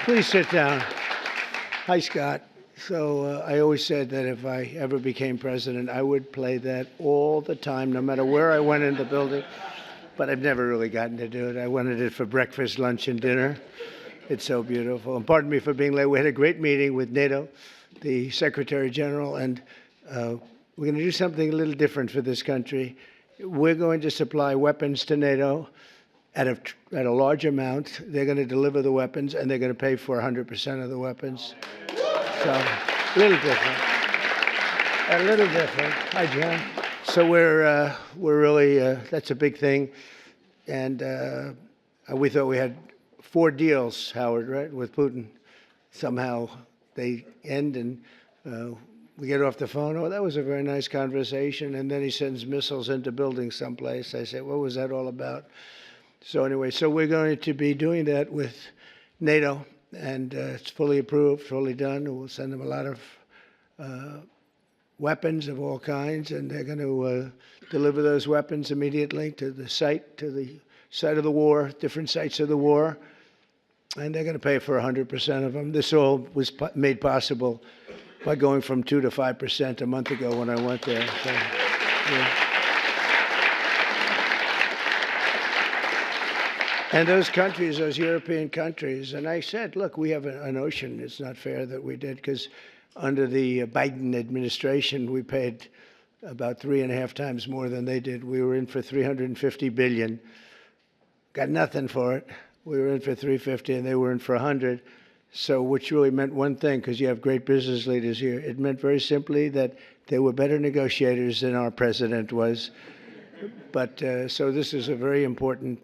Please sit down. Hi, Scott. So I always said that if I ever became president, I would play that all the time, no matter where I went in the building. But I've never really gotten to do it. I wanted it for breakfast, lunch, and dinner. It's so beautiful. And pardon me for being late. We had a great meeting with NATO, the Secretary General, and we're going to do something a little different for this country. We're going to supply weapons to NATO at a large amount. They're going to deliver the weapons, and they're going to pay for 100% of the weapons. So, a little different. A little different. Hi, John. So we're really, that's a big thing. And we thought we had 4 deals, Howard, right, with Putin. Somehow they end and we get off the phone. Oh, that was a very nice conversation. And then he sends missiles into buildings someplace. I say, what was that all about? So anyway, so we're going to be doing that with NATO, and it's fully approved, fully done. We'll send them a lot of weapons of all kinds, and they're going to deliver those weapons immediately to the site of the war, different sites of the war, and they're going to pay for 100% of them. This all was made possible by going from 2 to 5% a month ago when I went there. So, yeah. And those countries, those European countries, and I said, look, we have an ocean. It's not fair that we did, because under the Biden administration, we paid about 3.5 times more than they did. We were in for $350 billion. Got nothing for it. We were in for 350, and they were in for 100. So, which really meant one thing, because you have great business leaders here. It meant very simply that they were better negotiators than our president was. But so this is a very important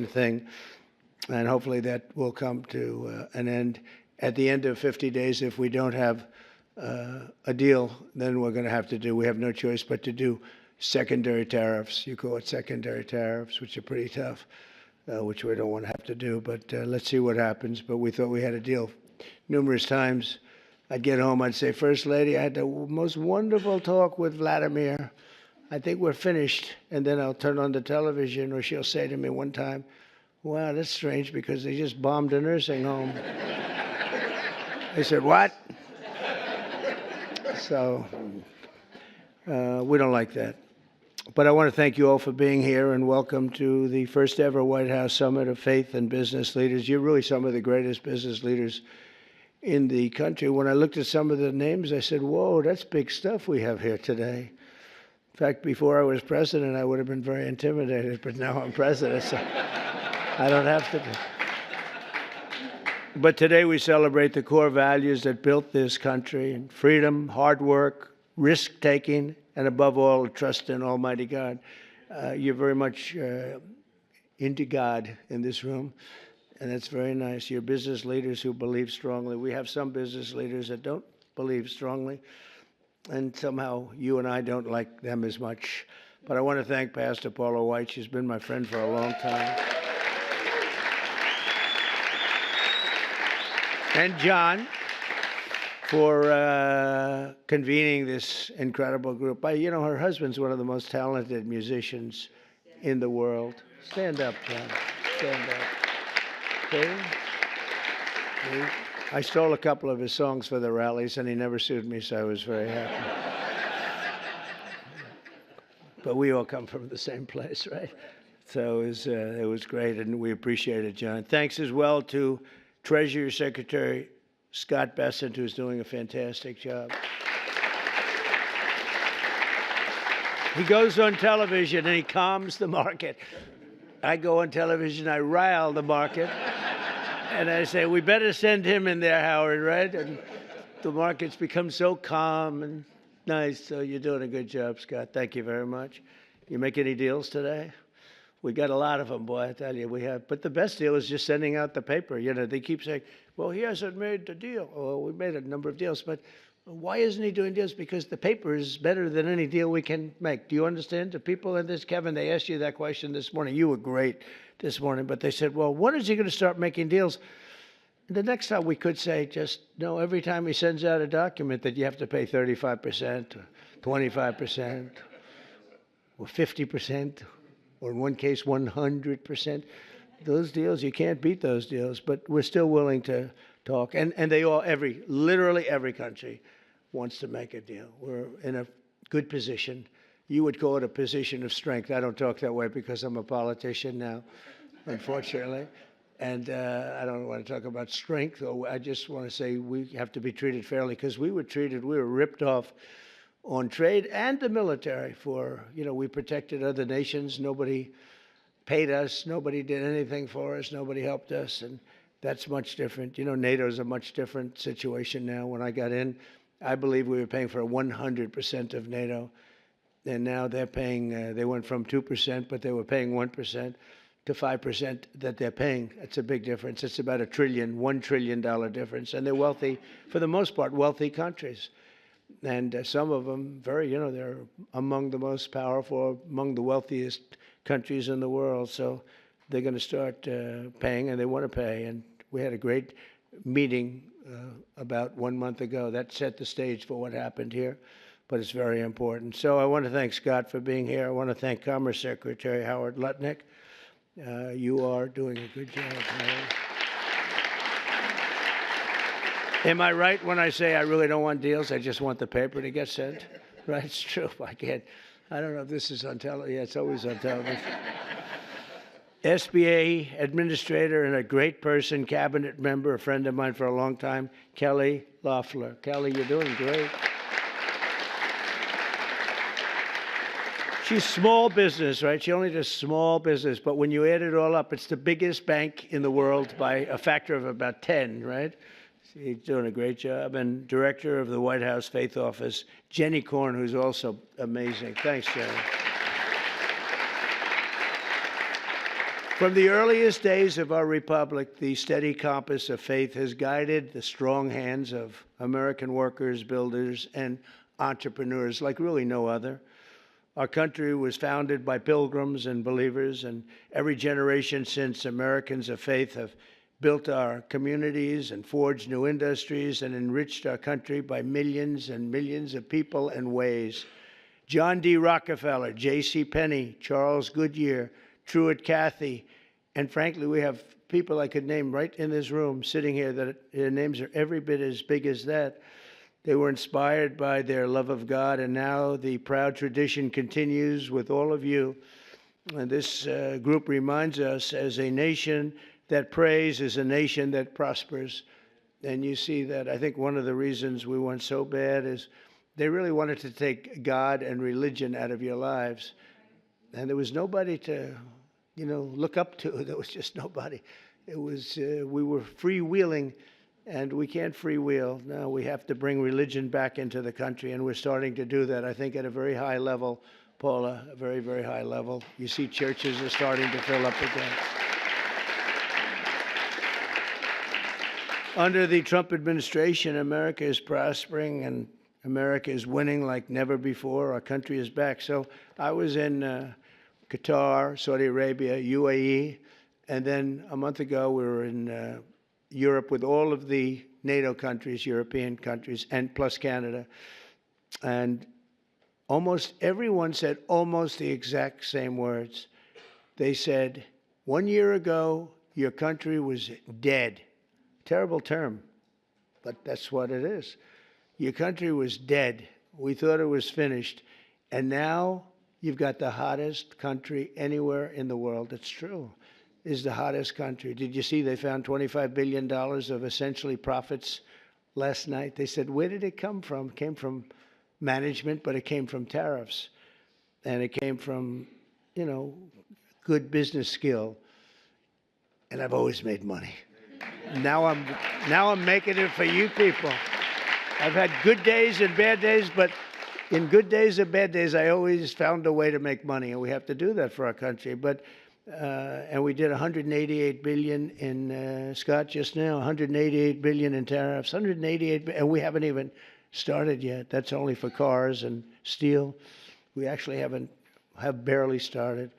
thing, and hopefully that will come to an end. At the end of 50 days, if we don't have a deal, then we're going to have to do, we have no choice but to do secondary tariffs. You call it secondary tariffs, which are pretty tough, which we don't want to have to do. But let's see what happens. But we thought we had a deal. Numerous times I'd get home, I'd say, First Lady, I had the most wonderful talk with Vladimir. I think we're finished. And then I'll turn on the television, or she'll say to me one time, wow, that's strange, because they just bombed a nursing home. I said, what? So we don't like that. But I want to thank you all for being here, and welcome to the first ever White House Summit of Faith and Business Leaders. You're really some of the greatest business leaders in the country. When I looked at some of the names, I said, whoa, that's big stuff we have here today. In fact, before I was president, I would have been very intimidated, but now I'm president, so I don't have to be. But today we celebrate the core values that built this country: and freedom, hard work, risk-taking, and above all, trust in Almighty God. You're very much into God in this room, and that's very nice. You're business leaders who believe strongly. We have some business leaders that don't believe strongly, and somehow you and I don't like them as much. But I want to thank Pastor Paula White. She's been my friend for a long time. And John for convening this incredible group. You know, her husband's one of the most talented musicians in the world. Stand up, John. Stand up. Okay? I stole a couple of his songs for the rallies, and he never sued me, so I was very happy. But we all come from the same place, right? So it was great, and we appreciate it, John. Thanks as well to Treasury Secretary Scott Bessent, who's doing a fantastic job. He goes on television and he calms the market. I go on television, I rile the market. And I say, we better send him in there, Howard, right? And the market's become so calm and nice. So you're doing a good job, Scott. Thank you very much. You make any deals today? We got a lot of them, boy, I tell you. We have. But the best deal is just sending out the paper. You know, they keep saying, well, he hasn't made the deal. Well, we made a number of deals. But why isn't he doing deals? Because the paper is better than any deal we can make. Do you understand? The people in this, Kevin, they asked you that question this morning. You were great this morning. But they said, well, when is he going to start making deals? And the next time we could say, just, no, every time he sends out a document that you have to pay 35% or 25% or 50%, or in one case, 100%. those deals, you can't beat those deals, but we're still willing to talk. And they all, literally every country wants to make a deal. We're in a good position. You would call it a position of strength. I don't talk that way because I'm a politician now, unfortunately. And I don't want to talk about strength. I just want to say we have to be treated fairly, because we were ripped off on trade and the military for, we protected other nations. Nobody paid us. Nobody did anything for us. Nobody helped us. And that's much different. NATO is a much different situation now. When I got in, I believe we were paying for 100% of NATO. And now they're paying, they went from 2%, but they were paying 1%. To 5% that they're paying. It's a big difference. It's about $1 trillion difference. And they're wealthy, for the most part, wealthy countries. And some of them they're among the most powerful, among the wealthiest countries in the world. So they're going to start paying, and they want to pay. And we had a great meeting about 1 month ago. That set the stage for what happened here. But it's very important. So I want to thank Scott for being here. I want to thank Commerce Secretary Howard Lutnick. You are doing a good job, Howard. Am I right when I say I really don't want deals? I just want the paper to get sent? Right? It's true. I don't know if this is on television. Yeah, it's always on television. SBA administrator and a great person, cabinet member, a friend of mine for a long time, Kelly Loeffler. Kelly, you're doing great. She's small business, right? She only does small business, but when you add it all up, it's the biggest bank in the world by a factor of about 10, right? She's doing a great job. And director of the White House Faith Office, Jenny Korn, who's also amazing. Thanks, Jenny. From the earliest days of our republic, the steady compass of faith has guided the strong hands of American workers, builders, and entrepreneurs like really no other. Our country was founded by pilgrims and believers, and every generation since, Americans of faith have built our communities and forged new industries and enriched our country by millions and millions of people and ways. John D. Rockefeller, J.C. Penney, Charles Goodyear, Truett Cathy, and frankly, we have people I could name right in this room sitting here that their names are every bit as big as that. They were inspired by their love of God, and now the proud tradition continues with all of you. And this group reminds us, as a nation that prays is a nation that prospers. And you see that. I think one of the reasons we went so bad is they really wanted to take God and religion out of your lives. And there was nobody to, look up to. There was just nobody. It was, we were freewheeling. And we can't freewheel. Now we have to bring religion back into the country, and we're starting to do that, I think, at a very high level, Paula, a very, very high level. You see churches are starting to fill up again. Under the Trump administration, America is prospering, and America is winning like never before. Our country is back. So I was in Qatar, Saudi Arabia, UAE, and then a month ago we were in Europe with all of the NATO countries, European countries, and plus Canada. And almost everyone said almost the exact same words. They said, 1 year ago, your country was dead. Terrible term, but that's what it is. Your country was dead. We thought it was finished. And now you've got the hottest country anywhere in the world. It's true. Is the hottest country. Did you see they found $25 billion of essentially profits last night? They said, where did it come from? It came from management, but it came from tariffs. And it came from, good business skill. And I've always made money. Now I'm making it for you people. I've had good days and bad days, but in good days and bad days, I always found a way to make money. And we have to do that for our country. But and we did 188 billion in Scott just now, 188 billion in tariffs, 188, and we haven't even started yet. That's only for cars and steel. We actually have barely started.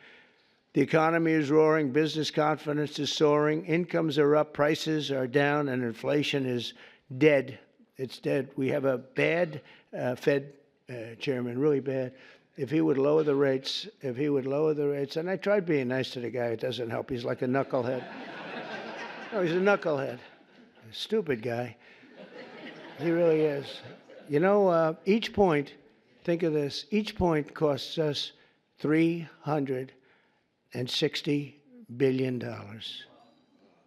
The economy is roaring, business confidence is soaring, incomes are up, prices are down, and inflation is dead. It's dead. We have a bad Fed chairman, really bad. if he would lower the rates, and I tried being nice to the guy, it doesn't help. He's like a knucklehead. No, he's a knucklehead. A stupid guy. He really is. You know, each point, think of this, each point costs us $360 billion.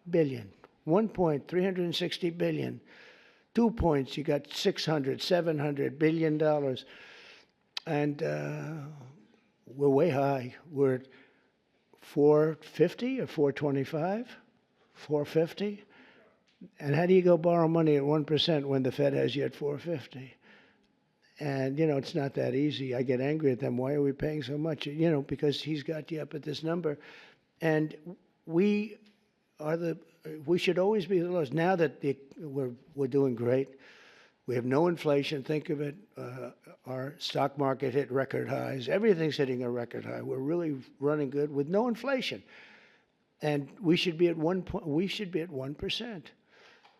Billion. 1 point, $360 billion. 2 points, you got 600, $700 billion. And we're way high. We're at 450 or 425? 450? And how do you go borrow money at 1% when the Fed has you at 450? And, you know, it's not that easy. I get angry at them. Why are we paying so much? You know, because he's got you up at this number. And we should always be the lowest. Now that we're doing great, we have no inflation. Think of it. Our stock market hit record highs. Everything's hitting a record high. We're really running good with no inflation. And we should be at 1%.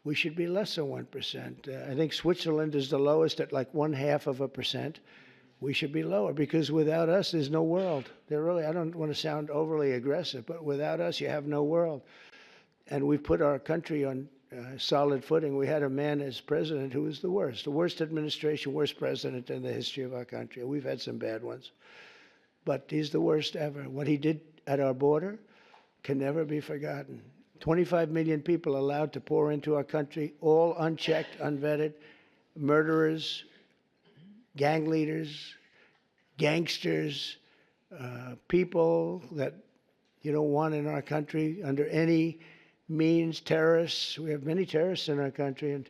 We should be less than 1%. I think Switzerland is the lowest at like 0.5%. We should be lower because without us, there's no world. I don't want to sound overly aggressive, but without us, you have no world. And we've put our country on solid footing. We had a man as president who was the worst administration, worst president in the history of our country. We've had some bad ones, but he's the worst ever. What he did at our border can never be forgotten. 25 million people allowed to pour into our country, all unchecked, unvetted, murderers, gang leaders, gangsters, people that you don't want in our country under any means, terrorists. We have many terrorists in our country, and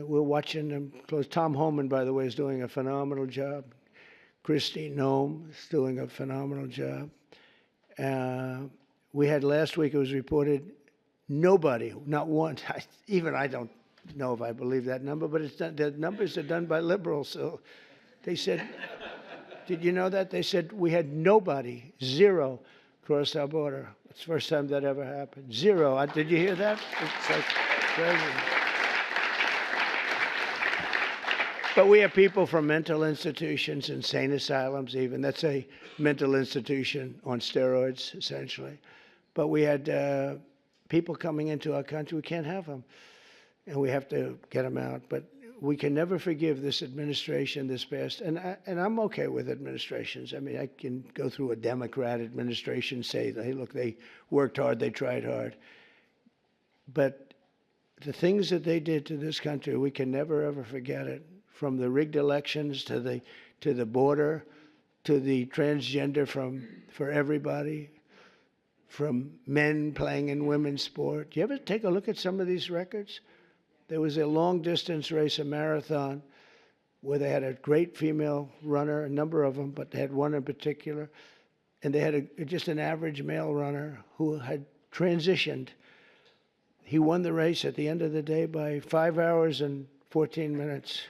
we're watching them close. Tom Homan, by the way, is doing a phenomenal job. Christine Noem is doing a phenomenal job. We had last week, it was reported, nobody, not one, even I don't know if I believe that number, but the numbers are done by liberals. So they said, did you know that? They said we had nobody, zero, cross our border. It's the first time that ever happened. Zero. Did you hear that? It's like crazy. But we have people from mental institutions, insane asylums even. That's a mental institution on steroids, essentially. But we had people coming into our country. We can't have them. And we have to get them out. But we can never forgive this administration, this past. And I'm okay with administrations. I mean, I can go through a Democrat administration, say, hey, look, they worked hard, they tried hard. But the things that they did to this country, we can never, ever forget it. From the rigged elections to the border, to the transgender for everybody, from men playing in women's sport. Do you ever take a look at some of these records? There was a long-distance race, a marathon, where they had a great female runner, a number of them, but they had one in particular, and they had just an average male runner who had transitioned. He won the race at the end of the day by 5 hours and 14 minutes.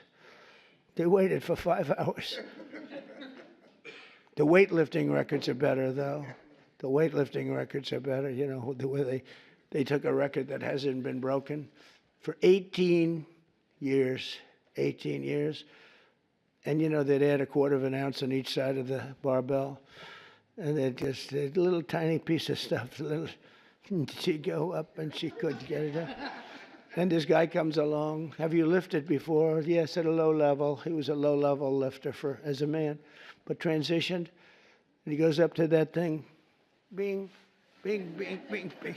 They waited for 5 hours. The weightlifting records are better, though. The weightlifting records are better, you know, the way they took a record that hasn't been broken for 18 years. 18 years. And, you know, they'd add a quarter of an ounce on each side of the barbell. And they'd just a little tiny piece of stuff. She'd go up and she couldn't get it up. And this guy comes along. Have you lifted before? Yes, at a low level. He was a low-level lifter as a man, but transitioned. And he goes up to that thing. Bing, bing, bing, bing, bing.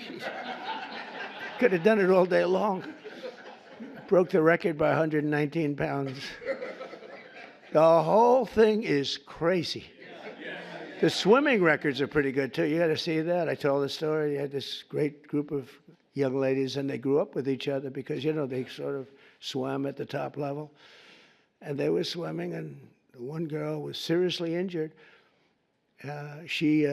Could have done it all day long. Broke the record by 119 pounds. The whole thing is crazy. The swimming records are pretty good, too. You got to see that. I told the story. You had this great group of young ladies, and they grew up with each other because, you know, they sort of swam at the top level. And they were swimming, and the one girl was seriously injured. She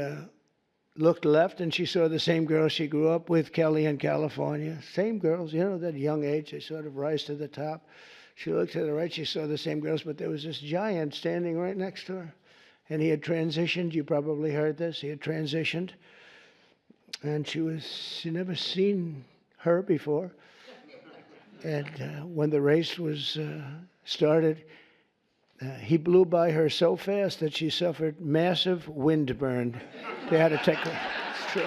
looked left, and she saw the same girl she grew up with, Kelly, in California. Same girls, you know, that young age, they sort of rise to the top. She looked to the right, she saw the same girls, but there was this giant standing right next to her. And he had transitioned. You probably heard this. He had transitioned. And she'd never seen her before. And when the race was started, He blew by her so fast that she suffered massive windburn. They had to take her. It's true.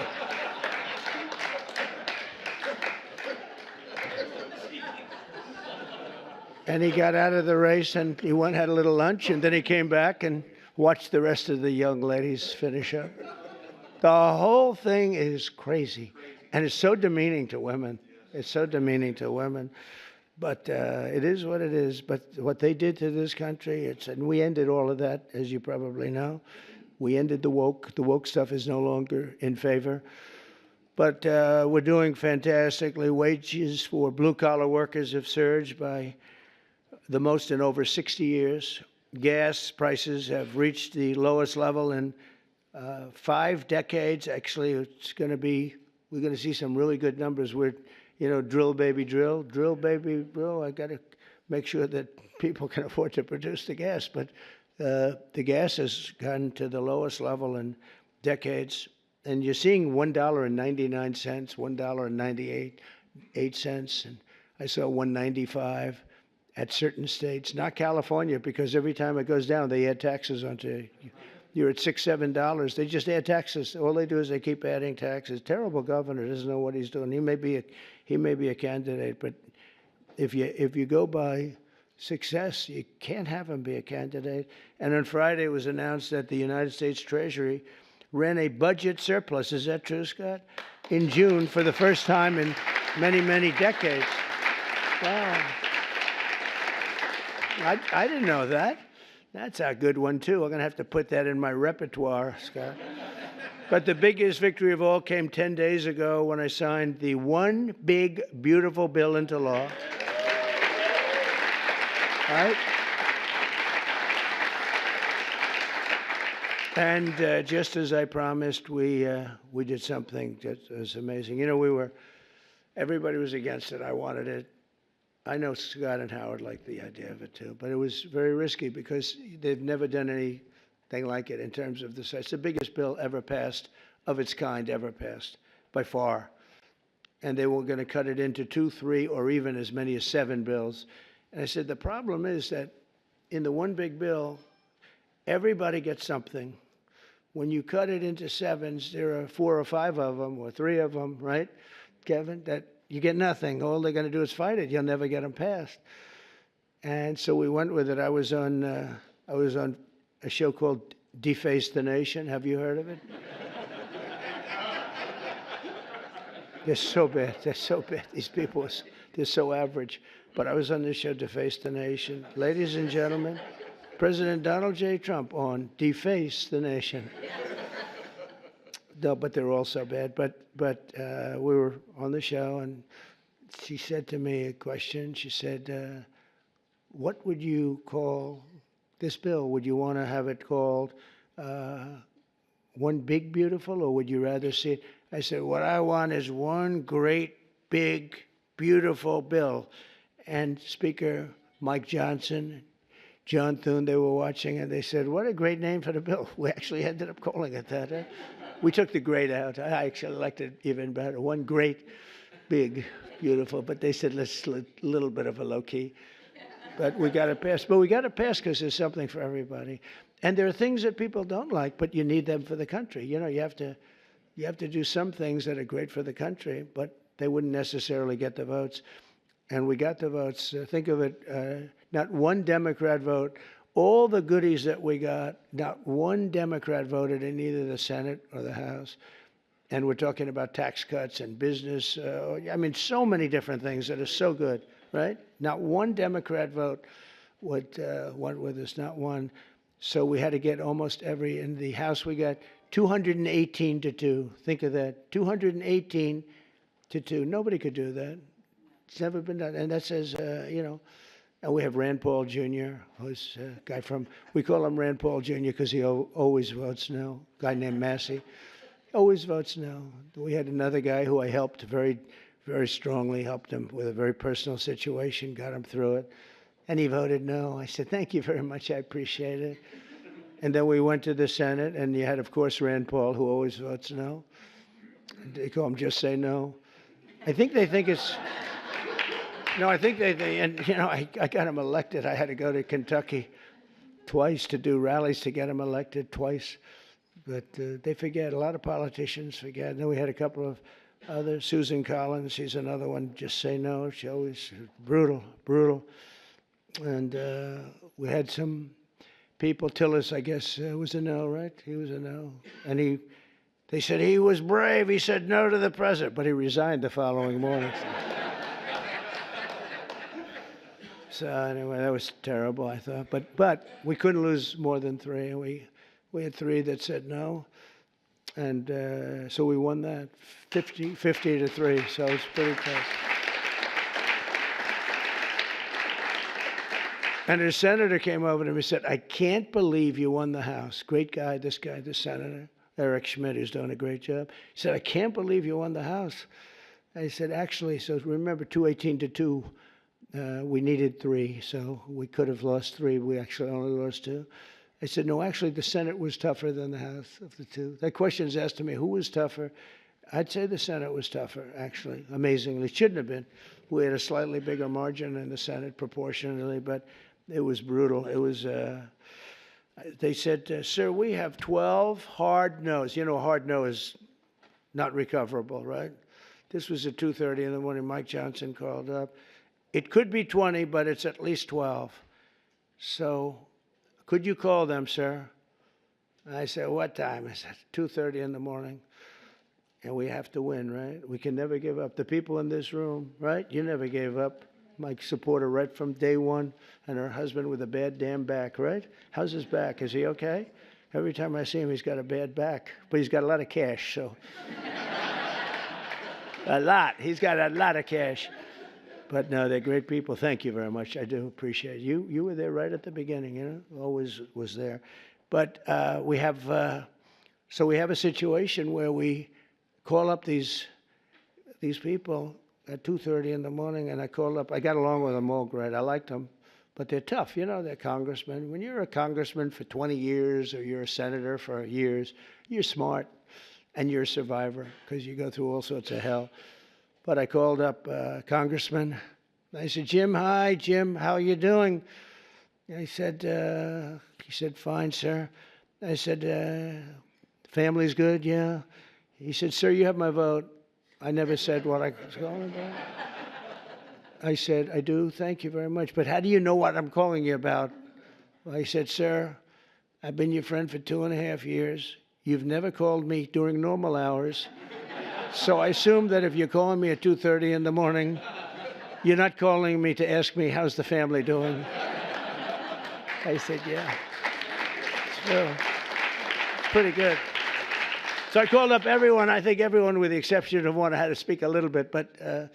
And he got out of the race, and he went had a little lunch, and then he came back and watched the rest of the young ladies finish up. The whole thing is crazy, and it's so demeaning to women. It's so demeaning to women. But it is what it is. But what they did to this country, and we ended all of that, as you probably know. We ended the woke. The woke stuff is no longer in favor. But we're doing fantastically. Wages for blue-collar workers have surged by the most in over 60 years. Gas prices have reached the lowest level in 5 decades. Actually, we're going to see some really good numbers. Drill, baby, drill. Drill, baby, drill. I got to make sure that people can afford to produce the gas. But the gas has gone to the lowest level in decades. And you're seeing $1.99, $1.98, and I saw $1.95 at certain states. Not California, because every time it goes down, they add taxes onto it. You're at $6, $7. They just add taxes. All they do is they keep adding taxes. Terrible governor, doesn't know what he's doing. He may be a candidate, but if you go by success, you can't have him be a candidate. And on Friday, it was announced that the United States Treasury ran a budget surplus. Is that true, Scott? In June, for the first time in many, many decades. Wow. I didn't know that. That's a good one, too. I'm going to have to put that in my repertoire, Scott. But the biggest victory of all came 10 days ago when I signed the One Big Beautiful Bill into law. Right? And just as I promised, we did something that was amazing. Everybody was against it. I wanted it. I know Scott and Howard liked the idea of it too, but it was very risky because they've never done anything like it in terms of the size. It's the biggest bill ever passed, of its kind ever passed, by far. And they were going to cut it into 2, 3, or even as many as 7 bills. And I said, the problem is that in the one big bill, everybody gets something. When you cut it into 7s, there are 4 or 5 of them, or 3 of them, right, Kevin, that you get nothing. All they're going to do is fight it. You'll never get them passed. And so we went with it. I was on a show called Deface the Nation. Have you heard of it? They're so bad. They're so bad. These people, they're so average. But I was on this show, Deface the Nation. Ladies and gentlemen, President Donald J. Trump on Deface the Nation. No, but they're all so bad. But we were on the show, and she said to me a question. She said, what would you call this bill? Would you want to have it called One Big Beautiful, or would you rather see it? I said, what I want is one great, big, beautiful bill. And Speaker Mike Johnson, John Thune, they were watching, and they said, what a great name for the bill. We actually ended up calling it that. We took the great out. I actually liked it even better. One great, big, beautiful. But they said, let's a little bit of a low key. But we got to pass. But we got to pass because there's something for everybody. And there are things that people don't like, but you need them for the country. You have to do some things that are great for the country, but they wouldn't necessarily get the votes. And we got the votes. Think of it, not one Democrat vote. All the goodies that we got, not one Democrat voted in either the Senate or the House. And we're talking about tax cuts and business. So many different things that are so good, right? Not one Democrat vote went with us, not one. So we had to get almost every. In the House, we got 218 to 2. Think of that, 218 to 2. Nobody could do that. It's never been done. And that says, and we have Rand Paul Jr., who's a guy we call him Rand Paul Jr. because he always votes no, a guy named Massey. Always votes no. We had another guy who I helped very, very strongly, helped him with a very personal situation, got him through it, and he voted no. I said, thank you very much, I appreciate it. And then we went to the Senate, and you had, of course, Rand Paul, who always votes no. And they call him Just Say No. I think they think it's... No, I think I got him elected. I had to go to Kentucky twice to do rallies to get him elected, twice. But they forget. A lot of politicians forget. And then we had a couple of others. Susan Collins, she's another one. Just say no. She always brutal, brutal. And we had some people. Tillis, I guess, was a no, right? He was a no. And they said he was brave. He said no to the president, but he resigned the following morning. So anyway, that was terrible, I thought. But we couldn't lose more than three. We had three that said no, and so we won that 50 to 3. So it's pretty close. And a senator came over to me and said, "I can't believe you won the House." Great guy, this senator, Eric Schmidt, who's doing a great job. He said, "I can't believe you won the House." I said, "Actually," so remember 218 to 2. We needed 3, so we could have lost 3. We actually only lost 2. I said, "No, actually, the Senate was tougher than the House of the 2." That question is asked to me, who was tougher? I'd say the Senate was tougher, actually, amazingly. It shouldn't have been. We had a slightly bigger margin in the Senate proportionally, but it was brutal. It was, they said, "Sir, we have 12 hard no's." You know, a hard no is not recoverable, right? This was at 2:30 in the morning. Mike Johnson called up. "It could be 20, but it's at least 12. So could you call them, sir?" I said, "What time?" I said, 2:30 in the morning. And we have to win, right? We can never give up. The people in this room, right? You never gave up. My supporter right from day one, and her husband with a bad damn back, right? How's his back? Is he okay? Every time I see him, he's got a bad back. But he's got a lot of cash, so. A lot. He's got a lot of cash. But no, they're great people. Thank you very much. I do appreciate it. You were there right at the beginning, you know, always was there. But we have a situation where we call up these people at 2:30 in the morning, and I called up. I got along with them all great. I liked them, but they're tough. You know, they're congressmen. When you're a congressman for 20 years or you're a senator for years, you're smart and you're a survivor because you go through all sorts of hell. But I called up Congressman. I said, "Jim, hi, Jim, how you doing?" He said, "Fine, sir." I said, "Family's good, yeah?" He said, "Sir, you have my vote." I never said what I was calling about. I said, "I do, thank you very much. But how do you know what I'm calling you about?" Well, he said, "Sir, I've been your friend for 2.5 years. You've never called me during normal hours. So I assume that if you're calling me at 2:30 in the morning, you're not calling me to ask me how's the family doing." I said, "Yeah." So, it's pretty good. So I called up everyone. I think everyone with the exception of one. I had to speak a little bit, but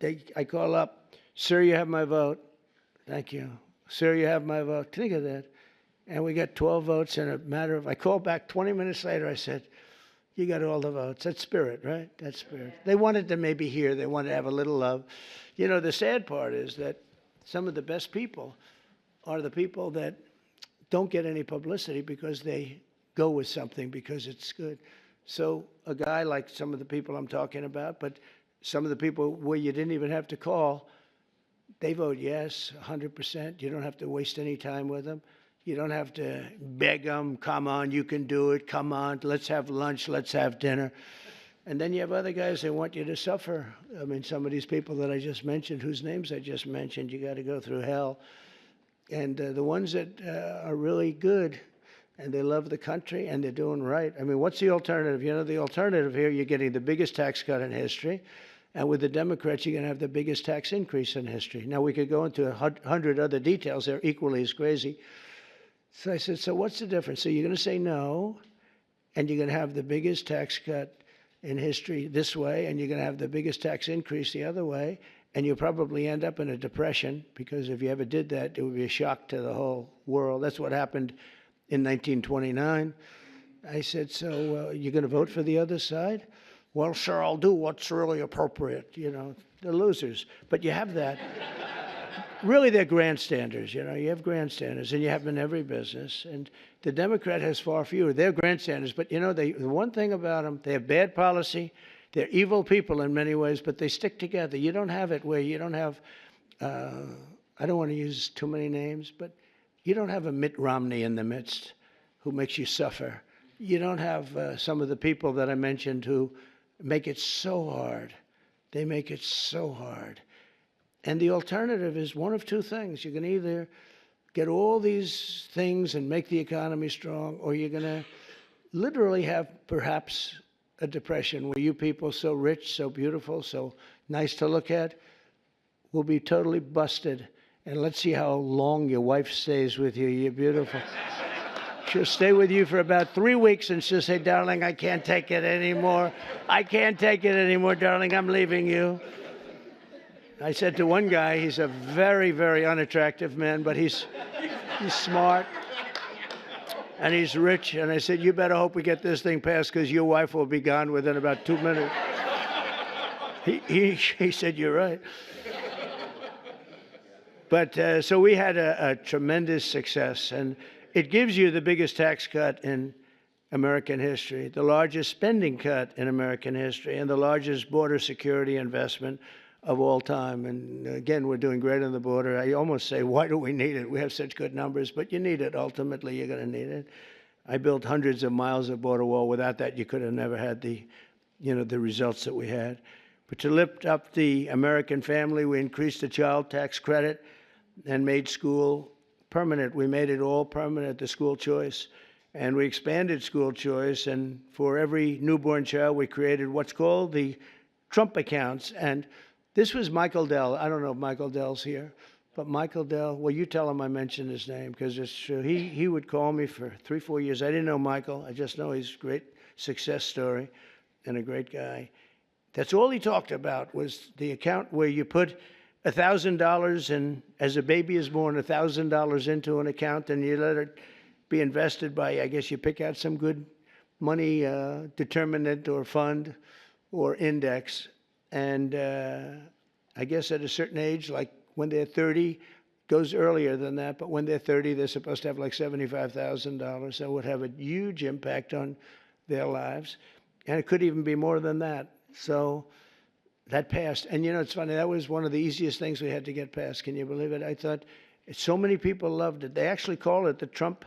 I call up, "Sir, you have my vote." "Thank you." "Sir, you have my vote." Think of that. And we got 12 votes in a matter of, I called back 20 minutes later. I said, "You got all the votes." That's spirit, right? That's spirit. They wanted to maybe hear. They wanted to have a little love. You know, the sad part is that some of the best people are the people that don't get any publicity because they go with something because it's good. So a guy like some of the people I'm talking about, but some of the people where you didn't even have to call, they vote yes, 100%. You don't have to waste any time with them. You don't have to beg them, "Come on, you can do it. Come on, let's have lunch, let's have dinner." And then you have other guys that want you to suffer. I mean, some of these people that I just mentioned, whose names I just mentioned, you got to go through hell. And the ones that are really good and they love the country and they're doing right. I mean, what's the alternative? You know, the alternative here, you're getting the biggest tax cut in history. And with the Democrats, you're going to have the biggest tax increase in history. Now, we could go into 100 other details. They're equally as crazy. So I said, "So what's the difference?" So you're going to say no, and you're going to have the biggest tax cut in history this way, and you're going to have the biggest tax increase the other way, and you'll probably end up in a depression, because if you ever did that, it would be a shock to the whole world. That's what happened in 1929. I said, "So you're going to vote for the other side?" "Well, sir, I'll do what's really appropriate." You know, they're losers. But you have that. Really, they're grandstanders. You know, you have grandstanders, and you have them in every business. And the Democrat has far fewer. They're grandstanders. But, you know, the one thing about them, they have bad policy. They're evil people in many ways, but they stick together. You don't have it where you don't have, I don't want to use too many names, but You don't have a Mitt Romney in the midst who makes you suffer. You don't have some of the people that I mentioned who make it so hard. They make it so hard. And the alternative is one of two things. You can either get all these things and make the economy strong, or you're going to literally have perhaps a depression where you people so rich, so beautiful, so nice to look at will be totally busted. And let's see how long your wife stays with you. You're beautiful. She'll stay with you for about 3 weeks and she'll say, darling, I can't take it anymore. I can't take it anymore, darling. I'm leaving you. I said to one guy, he's a very, very unattractive man, but he's smart and he's rich. And I said, you better hope we get this thing passed because your wife will be gone within about 2 minutes. He said, you're right. But so we had a tremendous success. And it gives you the biggest tax cut in American history, the largest spending cut in American history, and the largest border security investment of all time. And again, we're doing great on the border. I almost say, why do we need it? We have such good numbers, but you need it. Ultimately, you're going to need it. I built hundreds of miles of border wall. Without that, you could have never had the results that we had. But to lift up the American family, we increased the child tax credit and made school permanent. We made it all permanent, the school choice. And we expanded school choice. And for every newborn child, we created what's called the Trump accounts. And this was Michael Dell. I don't know if Michael Dell's here, but Michael Dell, well, you tell him I mentioned his name because it's true. He would call me for 3-4 years. I didn't know Michael. I just know he's a great success story and a great guy. That's all he talked about was the account where you put $1,000 and as a baby is born, $1,000 into an account and you let it be invested by, I guess you pick out some good money determinant or fund or index. And I guess at a certain age, like when they're 30, goes earlier than that, but when they're 30, they're supposed to have like $75,000. That would have a huge impact on their lives. And it could even be more than that. So that passed. And it's funny, that was one of the easiest things we had to get passed. Can you believe it? I thought so many people loved it. They actually call it the Trump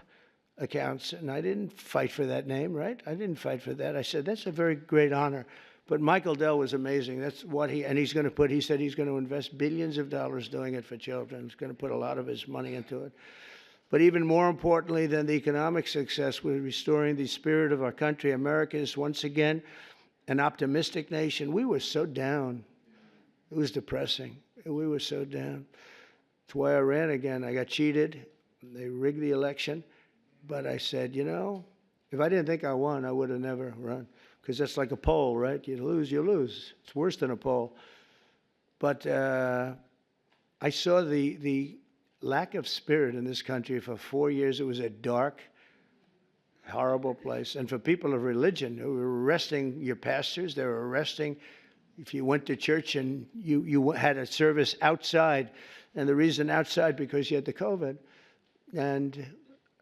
accounts. And I didn't fight for that name, right? I didn't fight for that. I said, that's a very great honor. But Michael Dell was amazing. That's what he said he's going to invest billions of dollars doing it for children. He's going to put a lot of his money into it. But even more importantly than the economic success, we're restoring the spirit of our country. America is once again an optimistic nation. We were so down. It was depressing. We were so down. That's why I ran again. I got cheated. They rigged the election. But I said, if I didn't think I won, I would have never run. Because that's like a poll, right? You lose, you lose. It's worse than a poll. But I saw the lack of spirit in this country for 4 years. It was a dark, horrible place. And for people of religion who were arresting your pastors, they were arresting if you went to church and you had a service outside. And the reason outside, because you had the COVID. And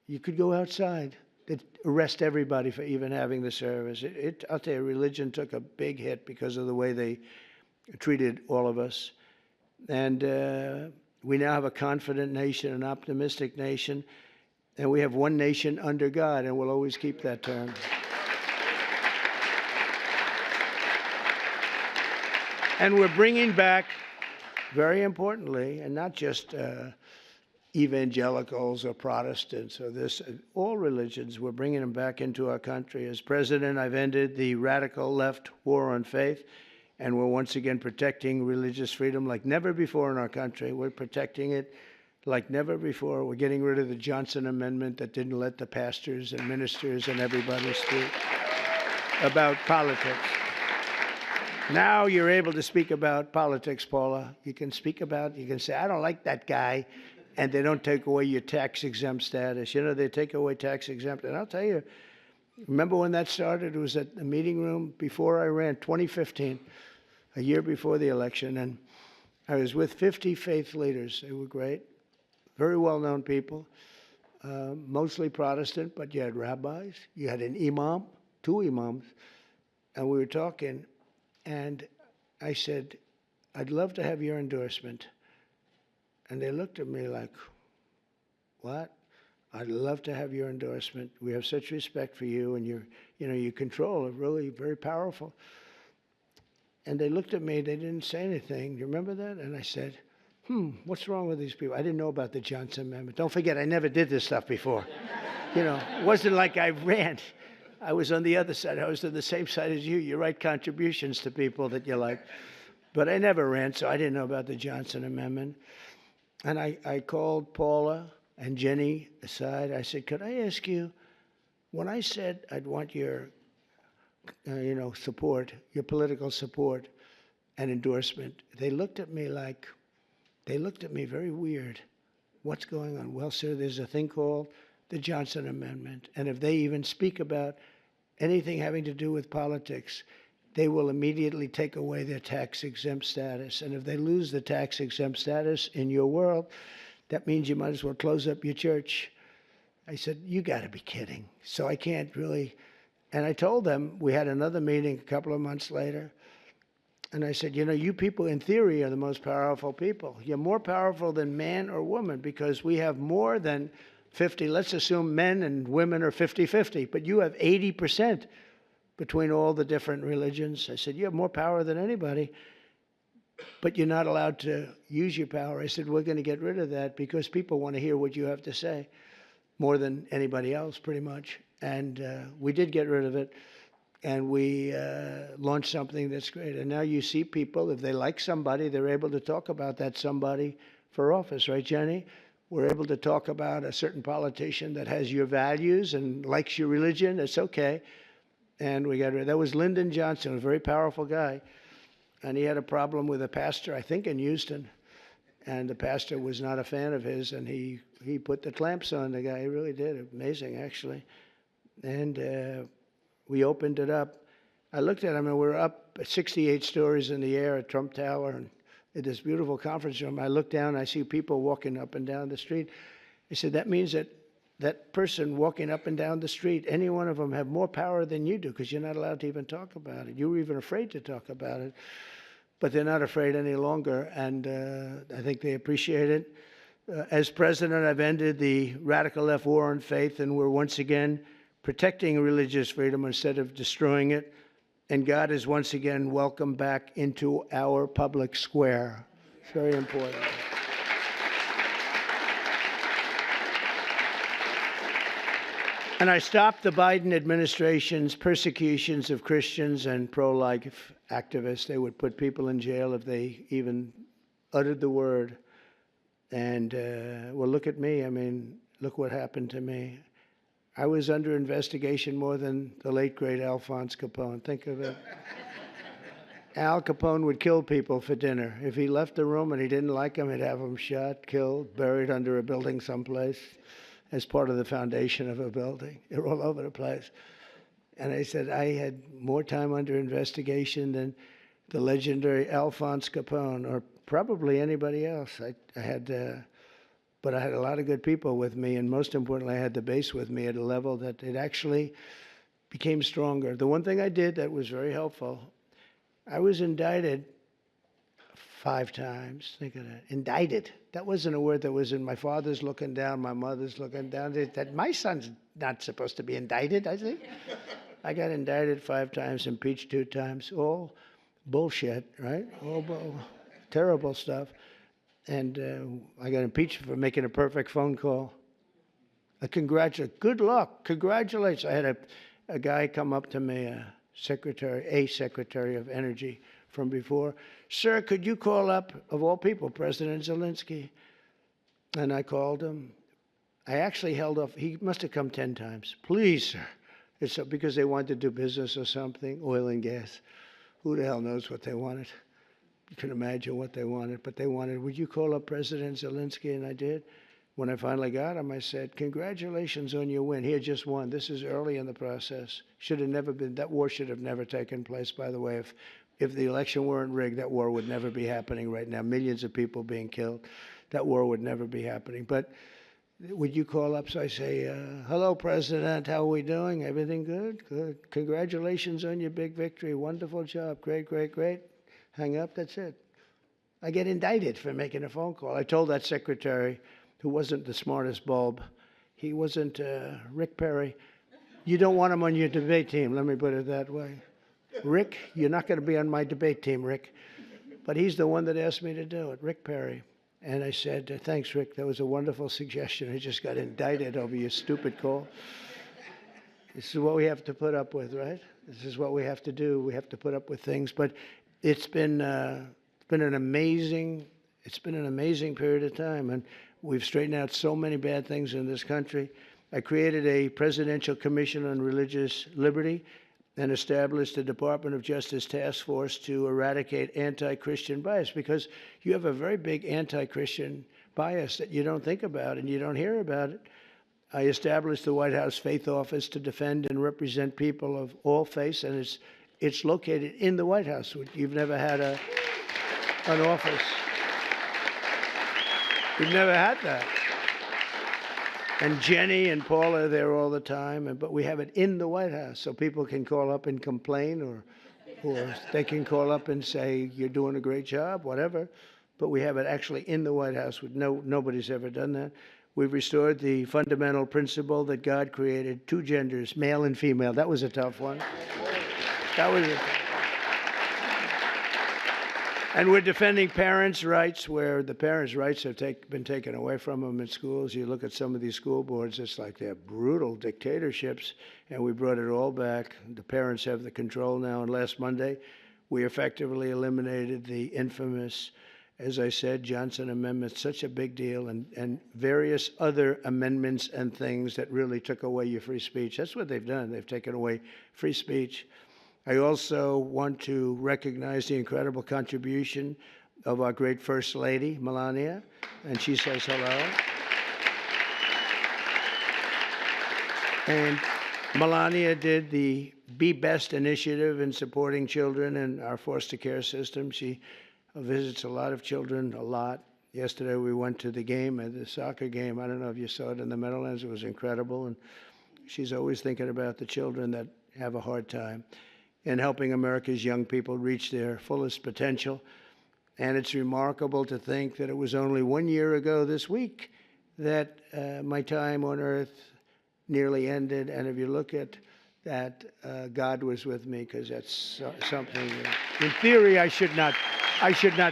you could go outside. They'd arrest everybody for even having the service. I'll tell you, religion took a big hit because of the way they treated all of us. And we now have a confident nation, an optimistic nation, and we have one nation under God, and we'll always keep that term. And we're bringing back, very importantly, and not just evangelicals or Protestants or all religions, we're bringing them back into our country. As president, I've ended the radical left war on faith, and we're once again protecting religious freedom like never before in our country. We're protecting it like never before. We're getting rid of the Johnson Amendment that didn't let the pastors and ministers and everybody speak about politics. Now you're able to speak about politics, Paula. You can say, I don't like that guy. And they don't take away your tax-exempt status. They take away tax-exempt. And I'll tell you, remember when that started? It was at the meeting room before I ran, 2015, a year before the election. And I was with 50 faith leaders. They were great, very well-known people, mostly Protestant, but you had rabbis. You had an imam, 2 imams. And we were talking, and I said, I'd love to have your endorsement. And they looked at me like, what? I'd love to have your endorsement. We have such respect for you, and your control are really very powerful. And they looked at me. They didn't say anything. You remember that? And I said, what's wrong with these people? I didn't know about the Johnson Amendment. Don't forget, I never did this stuff before. It wasn't like I ran. I was on the other side. I was on the same side as you. You write contributions to people that you like. But I never ran, so I didn't know about the Johnson Amendment. And I called Paula and Jenny aside. I said, could I ask you, when I said I'd want your support, your political support and endorsement, they looked at me very weird. What's going on? Well, sir, there's a thing called the Johnson Amendment. And if they even speak about anything having to do with politics, they will immediately take away their tax-exempt status. And if they lose the tax-exempt status in your world, that means you might as well close up your church. I said, you got to be kidding. So I can't really. And I told them, we had another meeting a couple of months later, and I said, you people in theory are the most powerful people. You're more powerful than man or woman because we have more than 50. Let's assume men and women are 50-50, but you have 80% between all the different religions. I said, you have more power than anybody, but you're not allowed to use your power. I said, we're going to get rid of that because people want to hear what you have to say more than anybody else, pretty much. And we did get rid of it, and we launched something that's great. And now you see people, if they like somebody, they're able to talk about that somebody for office, right, Jenny? We're able to talk about a certain politician that has your values and likes your religion. It's okay. And we got rid of that. Was Lyndon Johnson, a very powerful guy, and he had a problem with a pastor, I think in Houston, and the pastor was not a fan of his, and he put the clamps on the guy. He really did. Amazing, actually. And we opened it up. I looked at him, and we're up 68 stories in the air at Trump Tower, and in this beautiful conference room. I look down, I see people walking up and down the street. I said, that means that person walking up and down the street, any one of them have more power than you do because you're not allowed to even talk about it. You were even afraid to talk about it, but they're not afraid any longer, and I think they appreciate it. As president, I've ended the radical left war on faith, and we're once again protecting religious freedom instead of destroying it. And God is once again welcomed back into our public square. It's very important. And I stopped the Biden administration's persecutions of Christians and pro-life activists. They would put people in jail if they even uttered the word. And, well, look at me. I mean, look what happened to me. I was under investigation more than the late, great Alphonse Capone. Think of it. Al Capone would kill people for dinner. If he left the room and he didn't like them, he'd have them shot, killed, buried under a building someplace as part of the foundation of a building. They're all over the place. And I said, I had more time under investigation than the legendary Alphonse Capone, or probably anybody else. But I had a lot of good people with me, and most importantly, I had the base with me at a level that it actually became stronger. The one thing I did that was very helpful, I was indicted 5 times. Think of that. Indicted. That wasn't a word that was in my father's looking down, my mother's looking down. That my son's not supposed to be indicted, I think. I got indicted 5 times, impeached 2 times. All bullshit, right? All terrible stuff. And I got impeached for making a perfect phone call. Good luck. Congratulations. I had a guy come up to me, a secretary of energy from before. Sir, could you call up, of all people, President Zelensky? And I called him. I actually held off. He must have come 10 times. Please, sir. It's because they wanted to do business or something, oil and gas. Who the hell knows what they wanted? You can imagine what they wanted, but they wanted, would you call up President Zelensky? And I did. When I finally got him, I said, congratulations on your win. He had just won. This is early in the process. Should have never been, that war should have never taken place, by the way. If the election weren't rigged, that war would never be happening right now. Millions of people being killed. That war would never be happening. But would you call up? So I say, hello, President. How are we doing? Everything good? Good. Congratulations on your big victory. Wonderful job. Great, great, great. Hang up. That's it. I get indicted for making a phone call. I told that secretary, who wasn't the smartest bulb, He wasn't Rick Perry. You don't want him on your debate team, let me put it that way. Rick, you're not going to be on my debate team, Rick. But he's the one that asked me to do it, Rick Perry. And I said, thanks, Rick. That was a wonderful suggestion. I just got indicted over your stupid call. This is what we have to put up with, right? This is what we have to do. We have to put up with things. But it's been an amazing period of time, and we've straightened out so many bad things in this country. I created a Presidential Commission on Religious Liberty and established a Department of Justice task force to eradicate anti-Christian bias, because you have a very big anti-Christian bias that you don't think about and you don't hear about it. I established the White House Faith Office to defend and represent people of all faiths, and it's located in the White House. You've never had an office. You've never had that. And Jenny and Paul are there all the time, but we have it in the White House, so people can call up and complain, or they can call up and say, you're doing a great job, whatever. But we have it actually in the White House. Nobody's ever done that. We've restored the fundamental principle that God created two genders, male and female. That was a tough one. That was a tough one. And we're defending parents' rights where the parents' rights have been taken away from them in schools. You look at some of these school boards, it's like they're brutal dictatorships, and we brought it all back. The parents have the control now, and last Monday, we effectively eliminated the infamous, as I said, Johnson Amendment, such a big deal, and various other amendments and things that really took away your free speech. That's what they've done. They've taken away free speech. I also want to recognize the incredible contribution of our great First Lady, Melania, and she says hello. And Melania did the Be Best initiative in supporting children in our foster care system. She visits a lot of children, a lot. Yesterday we went to the game, the soccer game. I don't know if you saw it in the Meadowlands. It was incredible. And she's always thinking about the children that have a hard time in helping America's young people reach their fullest potential. And it's remarkable to think that it was only 1 year ago this week that my time on earth nearly ended. And if you look at that, God was with me, because that's something that, in theory, I should not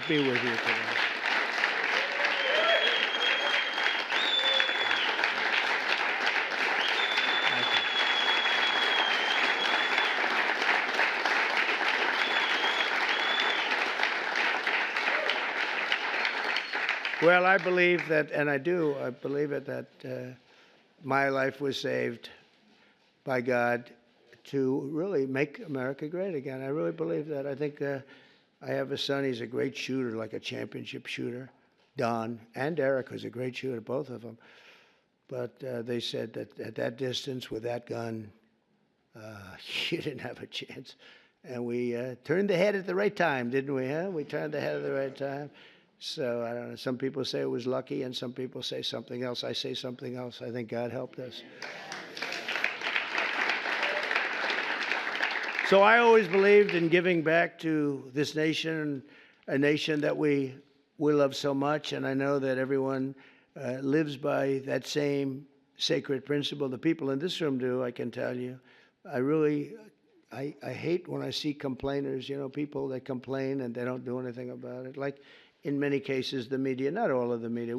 be with you today. Well, I believe that, and I believe it, that my life was saved by God to really make America great again. I really believe that. I think I have a son. He's a great shooter, like a championship shooter. Don and Eric was a great shooter, both of them. But they said that at that distance with that gun, you didn't have a chance. And we turned the head at the right time, didn't we? Huh? We turned the head at the right time. So I don't know. Some people say it was lucky, and some people say something else. I say something else. I think God helped us. So I always believed in giving back to this nation, a nation that we love so much, and I know that everyone lives by that same sacred principle. The people in this room do, I can tell you. I hate when I see complainers, people that complain and they don't do anything about it. Like in many cases, the media, not all of the media.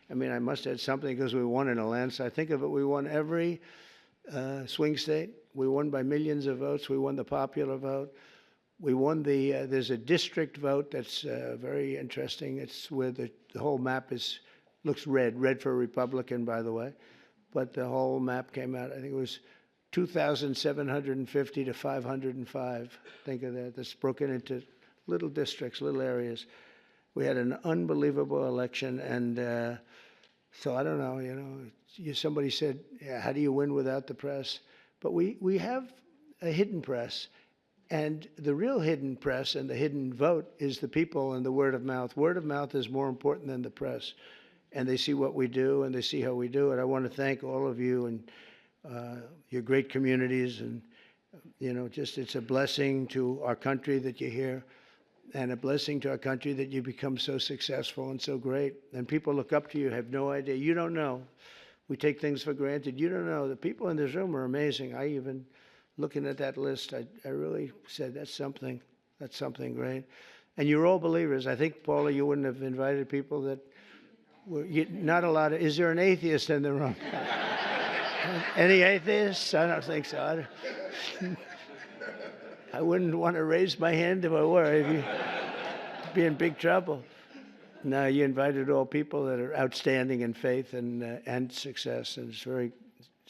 I must add something because we won in a landslide. Think of it, we won every swing state. We won by millions of votes. We won the popular vote. We won there's a district vote that's very interesting. It's where the whole map looks red for Republican, by the way. But the whole map came out, I think it was 2,750 to 505. Think of that. That's broken into little districts, little areas. We had an unbelievable election, and so I don't know, somebody said, yeah, how do you win without the press? But we have a hidden press, and the real hidden press and the hidden vote is the people and the word of mouth. Word of mouth is more important than the press, and they see what we do, and they see how we do it. I want to thank all of you and your great communities, and it's a blessing to our country that you're here, and a blessing to our country that you become so successful and so great. And people look up to you, have no idea. You don't know We take things for granted. You don't know. The people in this room are amazing. I even, looking at that list, I really said, that's something. That's something great. And you're all believers. I think, Paula, you wouldn't have invited people that were, not a lot of, is there an atheist in the room? Any atheists? I don't think so. I wouldn't want to raise my hand if I were. I'd be in big trouble. No, you invited all people that are outstanding in faith and success, and it's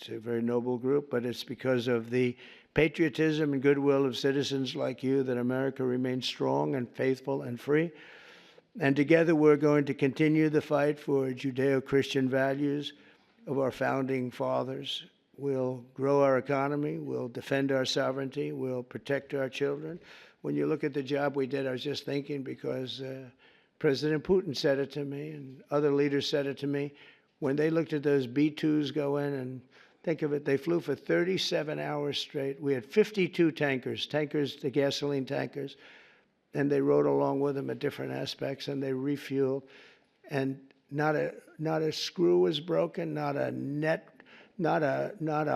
a very noble group. But it's because of the patriotism and goodwill of citizens like you that America remains strong and faithful and free. And together we're going to continue the fight for Judeo-Christian values of our founding fathers. We'll grow our economy. We'll defend our sovereignty. We'll protect our children. When you look at the job we did, I was just thinking, because President Putin said it to me, and other leaders said it to me, when they looked at those B-2s go in, and think of it, they flew for 37 hours straight. We had 52 tankers, the gasoline tankers, and they rode along with them at different aspects, and they refueled, and not a screw was broken, not a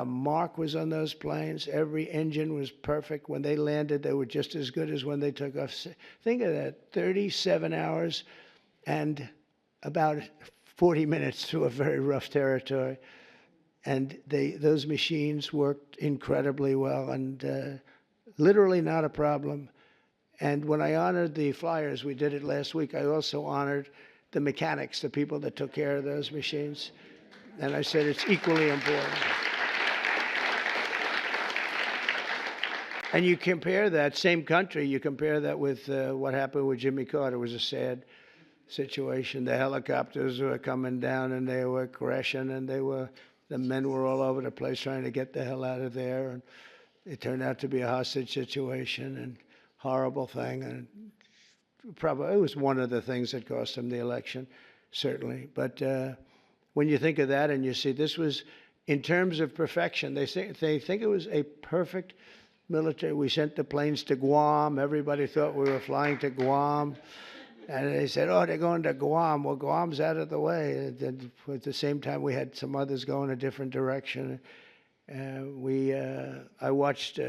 mark was on those planes. Every engine was perfect. When they landed, they were just as good as when they took off. Think of that, 37 hours and about 40 minutes through a very rough territory. And those machines worked incredibly well, and literally not a problem. And when I honored the flyers, we did it last week, I also honored the mechanics, the people that took care of those machines. And I said it's equally important. And you compare that, same country, you compare that with what happened with Jimmy Carter. It was a sad situation. The helicopters were coming down and they were crashing, and the men were all over the place trying to get the hell out of there. And it turned out to be a hostage situation, and horrible thing. And probably it was one of the things that cost him the election, certainly. But when you think of that and you see this was, in terms of perfection, they think it was a perfect military. We sent the planes to Guam. Everybody thought we were flying to Guam. And they said, oh, they're going to Guam. Well, Guam's out of the way. And at the same time, we had some others going a different direction. I watched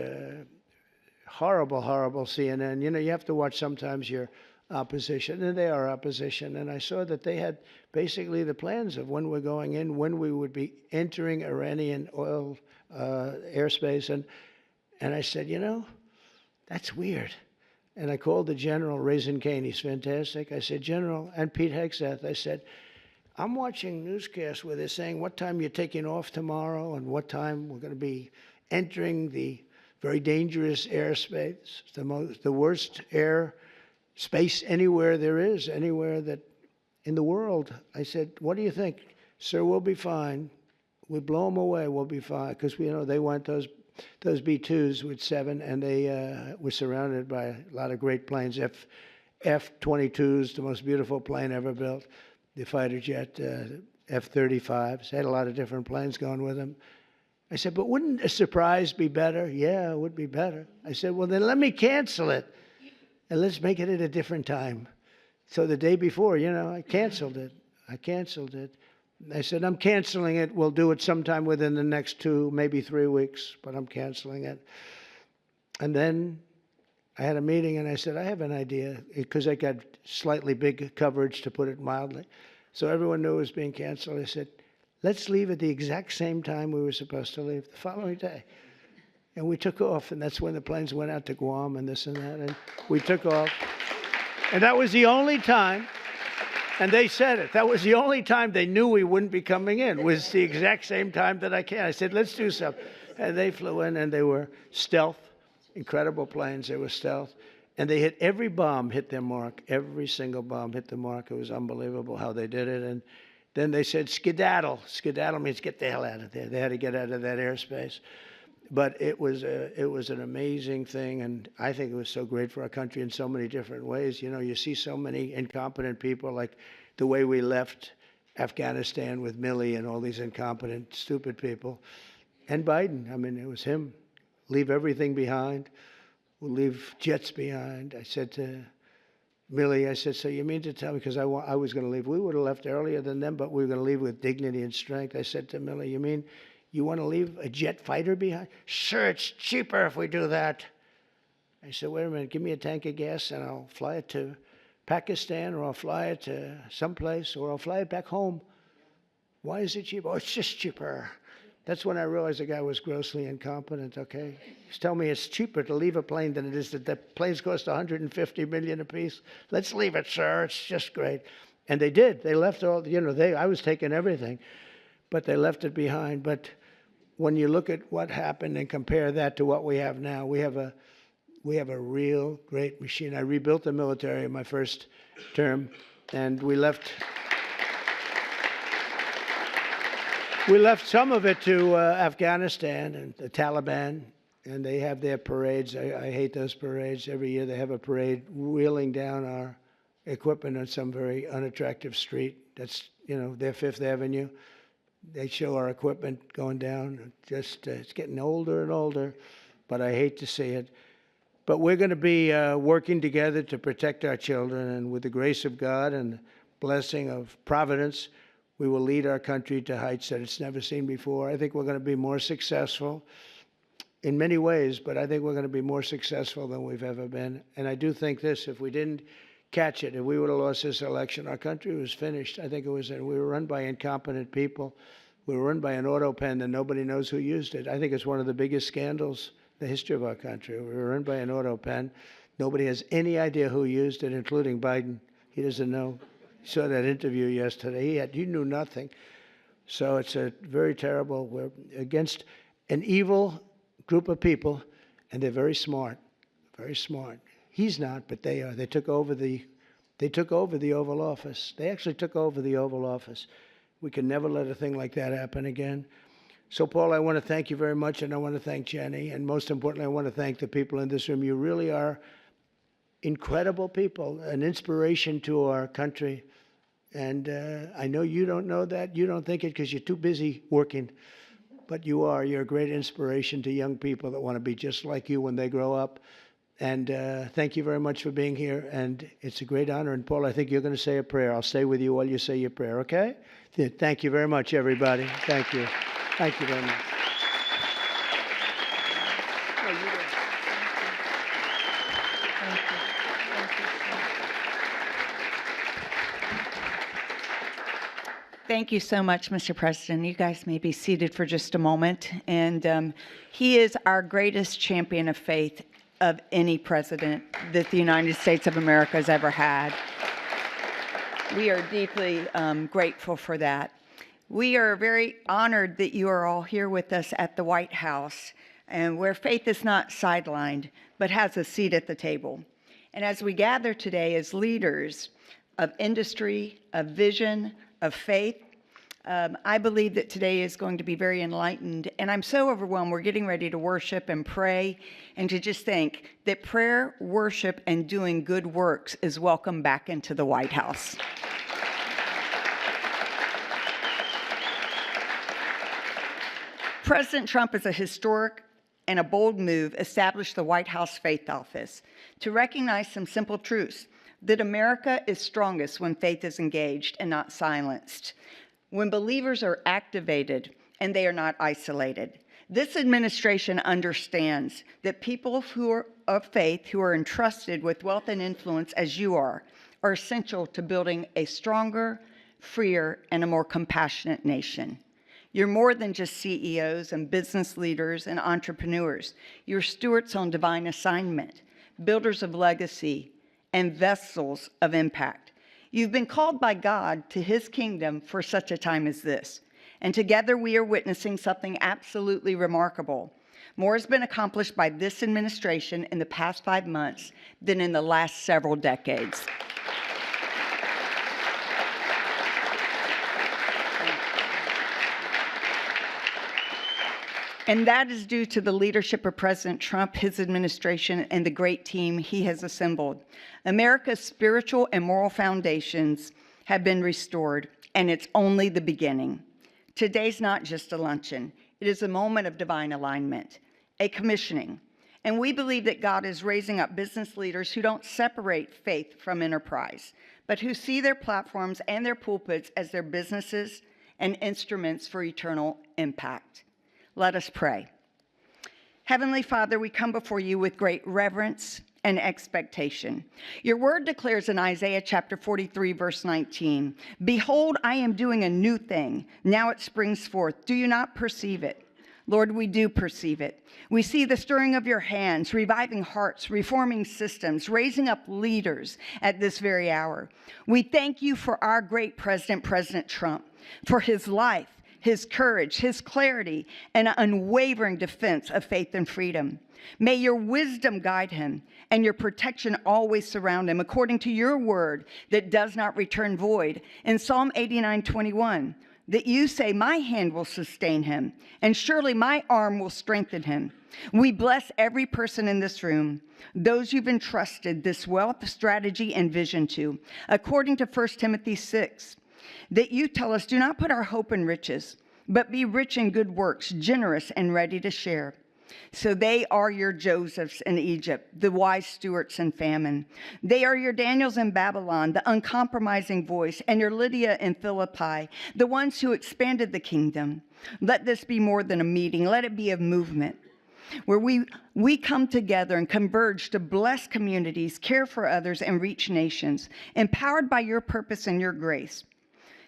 horrible CNN. You know, you have to watch sometimes your opposition, and they are opposition. And I saw that they had basically the plans of when we're going in, when we would be entering Iranian oil airspace. And I said, you know, that's weird. And I called the general, Raisin Kane. He's fantastic. I said, General, and Pete Hegseth, I said, I'm watching newscasts where they're saying what time you're taking off tomorrow and what time we're going to be entering the very dangerous airspace, the worst air space anywhere there is, anywhere that in the world. I said, what do you think? Sir, we'll be fine. We blow them away, we'll be fine. Because, you know, they went those B-2s with 7, and they were surrounded by a lot of great planes. F-22s, the most beautiful plane ever built. The fighter jet, F-35s. Had a lot of different planes going with them. I said, but wouldn't a surprise be better? Yeah, it would be better. I said, well, then let me cancel it, and let's make it at a different time. So the day before, you know, I canceled it. I said, I'm canceling it. We'll do it sometime within the next 2, maybe 3 weeks, but I'm canceling it. And then I had a meeting, and I said, I have an idea, because I got slightly big coverage, to put it mildly. So everyone knew it was being canceled. I said, let's leave at the exact same time we were supposed to leave, the following day. And we took off, and that's when the planes went out to Guam and this and that, and we took off. And that was the only time, and they said it, that was the only time they knew we wouldn't be coming in, was the exact same time that I came. I said, let's do something. And they flew in, and they were stealth, incredible planes. They were stealth. And they hit, every bomb hit their mark. Every single bomb hit the mark. It was unbelievable how they did it. And then they said, skedaddle. Skedaddle means get the hell out of there. They had to get out of that airspace. But it was an amazing thing, and I think it was so great for our country in so many different ways. You know, you see so many incompetent people, like the way we left Afghanistan with Milley and all these incompetent, stupid people. And Biden, I mean, it was him. Leave everything behind. We'll leave jets behind. I said to Millie, I said, so you mean to tell me, because I was going to leave. We would have left earlier than them, but we were going to leave with dignity and strength. I said to Millie, you mean you want to leave a jet fighter behind? Sure, it's cheaper if we do that. I said, wait a minute, give me a tank of gas and I'll fly it to Pakistan, or I'll fly it to someplace, or I'll fly it back home. Why is it cheaper? Oh, it's just cheaper. That's when I realized the guy was grossly incompetent, okay? He's telling me it's cheaper to leave a plane than it is that the planes cost $150 million apiece. Let's leave it, sir. It's just great. And they did. They left all, I was taking everything, but they left it behind. But when you look at what happened and compare that to what we have now, we have a real great machine. I rebuilt the military in my first term, and we left some of it to Afghanistan and the Taliban, and they have their parades. I hate those parades. Every year they have a parade wheeling down our equipment on some very unattractive street. That's, their Fifth Avenue. They show our equipment going down. It's getting older and older, but I hate to see it. But we're going to be working together to protect our children, and with the grace of God and the blessing of Providence, we will lead our country to heights that it's never seen before. I think we're going to be more successful in many ways, but I think we're going to be more successful than we've ever been. And I do think this, if we didn't catch it, if we would have lost this election, our country was finished. I think we were run by incompetent people. We were run by an auto pen that nobody knows who used it. I think it's one of the biggest scandals in the history of our country. We were run by an auto pen. Nobody has any idea who used it, including Biden. He doesn't know. Saw that interview yesterday. He knew nothing. So it's a very terrible. We're against an evil group of people, and they're very smart, very smart. He's not, but they are. They took over the Oval Office. They actually took over the Oval Office. We can never let a thing like that happen again. So, Paul, I want to thank you very much, and I want to thank Jenny, and most importantly, I want to thank the people in this room. You really are incredible people, an inspiration to our country. And I know you don't know that. You don't think it because you're too busy working. But you are. You're a great inspiration to young people that want to be just like you when they grow up. And thank you very much for being here. And it's a great honor. And, Paul, I think you're going to say a prayer. I'll stay with you while you say your prayer, okay? Thank you very much, everybody. Thank you. Thank you very much. Thank you so much, Mr. President. You guys may be seated for just a moment. And he is our greatest champion of faith of any president that the United States of America has ever had. We are deeply grateful for that. We are very honored that you are all here with us at the White House, and where faith is not sidelined, but has a seat at the table. And as we gather today as leaders of industry, of vision, of faith, I believe that today is going to be very enlightened. And I'm so overwhelmed. We're getting ready to worship and pray, and to just think that prayer, worship, and doing good works is welcome back into the White House. President Trump is a historic and a bold move established the White House Faith Office to recognize some simple truths: that America is strongest when faith is engaged and not silenced, when believers are activated and they are not isolated. This administration understands that people who are of faith, who are entrusted with wealth and influence as you are essential to building a stronger, freer, and a more compassionate nation. You're more than just CEOs and business leaders and entrepreneurs. You're stewards on divine assignment, builders of legacy, and vessels of impact. You've been called by God to his kingdom for such a time as this. And together we are witnessing something absolutely remarkable. More has been accomplished by this administration in the past 5 months than in the last several decades. And that is due to the leadership of President Trump, his administration, and the great team he has assembled. America's spiritual and moral foundations have been restored, and it's only the beginning. Today's not just a luncheon. It is a moment of divine alignment, a commissioning, And we believe that God is raising up business leaders who don't separate faith from enterprise, but who see their platforms and their pulpits as their businesses and instruments for eternal impact. Let us pray. Heavenly Father, we come before you with great reverence and expectation. Your word declares in Isaiah chapter 43, verse 19, "Behold, I am doing a new thing. Now it springs forth. Do you not perceive it?" Lord, we do perceive it. We see the stirring of your hands, reviving hearts, reforming systems, raising up leaders at this very hour. We thank you for our great president, President Trump, for his life, his courage, his clarity, and unwavering defense of faith and freedom. May your wisdom guide him and your protection always surround him, according to your word that does not return void. In Psalm 89:21, that you say, "My hand will sustain him, and surely my arm will strengthen him." We bless every person in this room, those you've entrusted this wealth, strategy, and vision to, according to 1 Timothy 6, that you tell us, "Do not put our hope in riches, but be rich in good works, generous and ready to share." So they are your Josephs in Egypt, the wise stewards in famine. They are your Daniels in Babylon, the uncompromising voice, and your Lydia in Philippi, the ones who expanded the kingdom. Let this be more than a meeting. Let it be a movement where we come together and converge to bless communities, care for others, and reach nations, empowered by your purpose and your grace.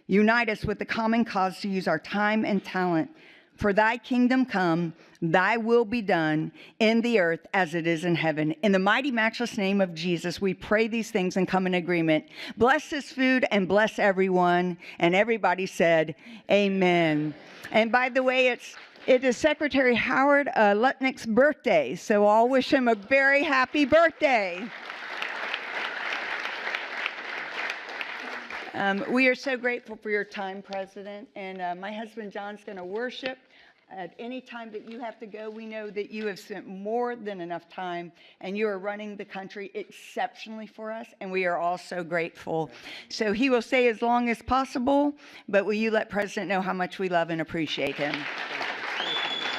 Unite us with the common cause to use our time and talent for thy kingdom come, thy will be done in the earth as it is in heaven. In the mighty, matchless name of Jesus, we pray these things and come in agreement. Bless this food and bless everyone. And everybody said, amen. And by the way, it is Secretary Howard Lutnick's birthday, so I'll wish him a very happy birthday. We are so grateful for your time, President, and my husband John's going to worship. At any time that you have to go, we know that you have spent more than enough time, and you are running the country exceptionally for us, and we are all so grateful. So he will stay as long as possible, but will you let President know how much we love and appreciate him?